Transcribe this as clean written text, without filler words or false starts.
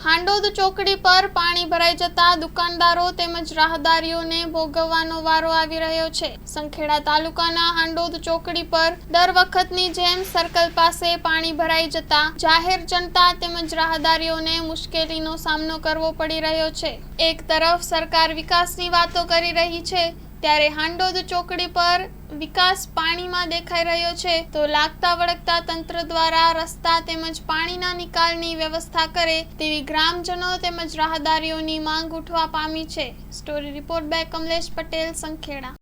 હાંડોદ ચોકડી પર પાણી ભરાઈ જતા દુકાનદારો તેમજ રાહદારીઓને ભોગવવાનો વારો આવી રહ્યો છે। સંખેડા તાલુકાના હાંડોદ ચોકડી પર દર વખતની જેમ સર્કલ પાસે પાણી ભરાઈ જતા જાહેર જનતા તેમજ રાહદારીઓને મુશ્કેલીનો સામનો કરવો પડી રહ્યો છે। એક તરફ સરકાર વિકાસની વાતો કરી રહી છે, ત્યારે હાંડોદ ચોકડી પર વિકાસ પાણીમાં દેખાઈ રહ્યો છે, તો લાગતા વળગતા તંત્ર દ્વારા રસ્તા તેમજ પાણીના નિકાલની વ્યવસ્થા કરે તેવી ગ્રામજનો તેમજ રાહદારીઓની માંગ ઉઠવા પામી છે। Story report by Kamlesh Patel, Sankheda.